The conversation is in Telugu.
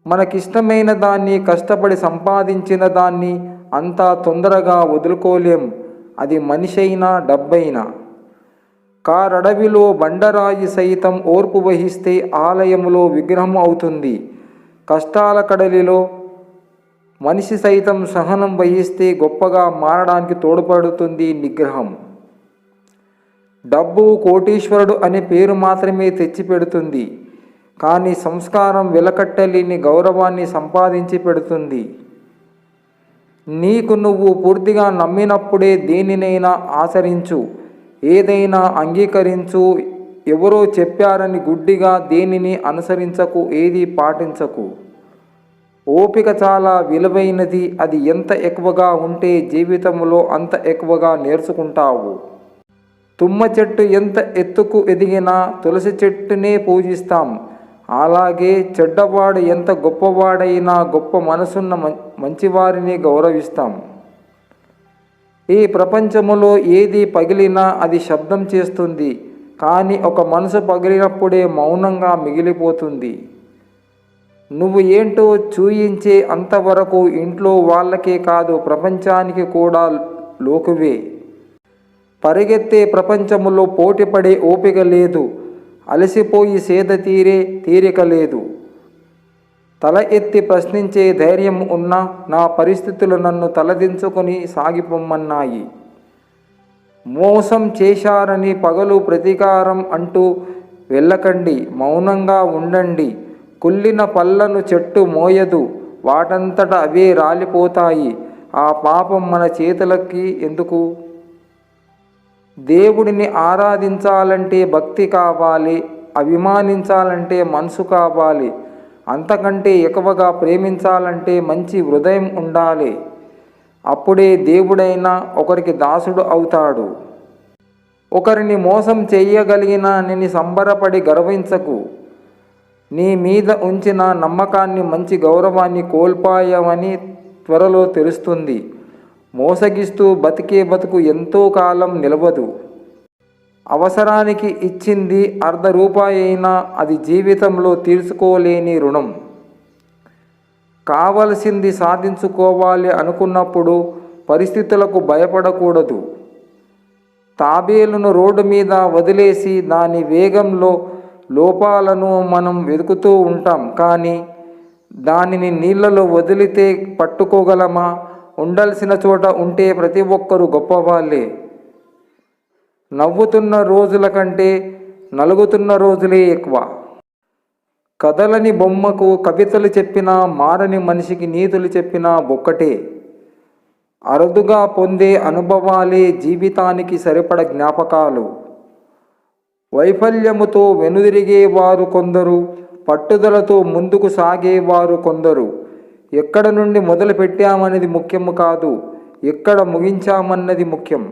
మనకిష్టమైన దాన్ని, కష్టపడి సంపాదించిన దాన్ని అంతా తొందరగా వదులుకోలేం. అది మనిషైనా డబ్బైనా. కారడవిలో బండరాయి సైతం ఓర్పు వహిస్తే ఆలయంలో విగ్రహం అవుతుంది. కష్టాల కడలిలో మనిషి సైతం సహనం వహిస్తే గొప్పగా మారడానికి తోడ్పడుతుంది నిగ్రహం. డబ్బు కోటీశ్వరుడు అనే పేరు మాత్రమే తెచ్చిపెడుతుంది, కానీ సంస్కారం వెలకట్టలేని గౌరవాన్ని సంపాదించి పెడుతుంది. నీకు నువ్వు పూర్తిగా నమ్మినప్పుడే దేనినైనా ఆచరించు, ఏదైనా అంగీకరించు. ఎవరో చెప్పారని గుడ్డిగా దేనిని అనుసరించకు, ఏది పాటించకు. ఓపిక చాలా విలువైనది. అది ఎంత ఎక్కువగా ఉంటే జీవితంలో అంత ఎక్కువగా నేర్చుకుంటావు. తుమ్మ చెట్టు ఎంత ఎత్తుకు ఎదిగినా తులసి చెట్టునే పూజిస్తాం. అలాగే చెడ్డవాడు ఎంత గొప్పవాడైనా గొప్ప మనసున్న మంచివారిని గౌరవిస్తాం. ఈ ప్రపంచములో ఏది పగిలినా అది శబ్దం చేస్తుంది, కానీ ఒక మనసు పగిలినప్పుడే మౌనంగా మిగిలిపోతుంది. నువ్వు ఏంటో చూయించే అంతవరకు ఇంట్లో వాళ్ళకే కాదు, ప్రపంచానికి కూడా లోకువే. పరిగెత్తే ప్రపంచములో పోటీపడే ఓపిక లేదు. అలసిపోయి సేద తీరిక లేదు. తల ఎత్తి ప్రశ్నించే ధైర్యం ఉన్నా నా పరిస్థితులు నన్ను తలదించుకొని సాగిపోమ్మన్నాయి. మోసం చేశారని పగలు ప్రతీకారం అంటూ వెళ్ళకండి, మౌనంగా ఉండండి. కుళ్ళిన పళ్ళను చెట్టు మోయదు, వాటంతట అవే రాలిపోతాయి. ఆ పాపం మన చేతులకి ఎందుకు? దేవుడిని ఆరాధించాలంటే భక్తి కావాలి, అభిమానించాలంటే మనసు కావాలి. అంతకంటే ఎక్కువగా ప్రేమించాలంటే మంచి హృదయం ఉండాలి. అప్పుడే దేవుడైనా ఒకరికి దాసుడు అవుతాడు. ఒకరిని మోసం చేయగలిగినానని సంబరపడి గర్వించకు. నీ మీద ఉంచిన నమ్మకాన్ని, మంచి గౌరవాన్ని కోల్పోయావని త్వరలో తెలుస్తుంది. మోసగిస్తూ బతికే బతుకు ఎంతో కాలం నిలవదు. అవసరానికి ఇచ్చింది ₹1 అయినా అది జీవితంలో తీర్చుకోలేని రుణం. కావలసింది సాధించుకోవాలి అనుకున్నప్పుడు పరిస్థితులకు భయపడకూడదు. తాబేలును రోడ్డు మీద వదిలేసి దాని వేగంలో లోపాలను మనం వెతుకుతూ ఉంటాం, కానీ దానిని నీళ్ళలో వదిలితే పట్టుకోగలమా? ఉండాల్సిన చోట ఉంటే ప్రతి ఒక్కరూ గొప్పవాళ్ళే. నవ్వుతున్న రోజుల కంటే నలుగుతున్న రోజులే ఎక్కువ. కదలని బొమ్మకు కవితలు చెప్పినా, మారని మనిషికి నీతులు చెప్పినా ఒక్కటే. అరుదుగా పొందే అనుభవాలే జీవితానికి సరిపడ జ్ఞాపకాలు. వైఫల్యముతో వెనుదిరిగేవారు కొందరు, పట్టుదలతో ముందుకు సాగేవారు కొందరు. ఎక్కడ నుండి మొదలు పెట్టామన్నది ముఖ్యం కాదు, ఎక్కడ ముగించామన్నది ముఖ్యం.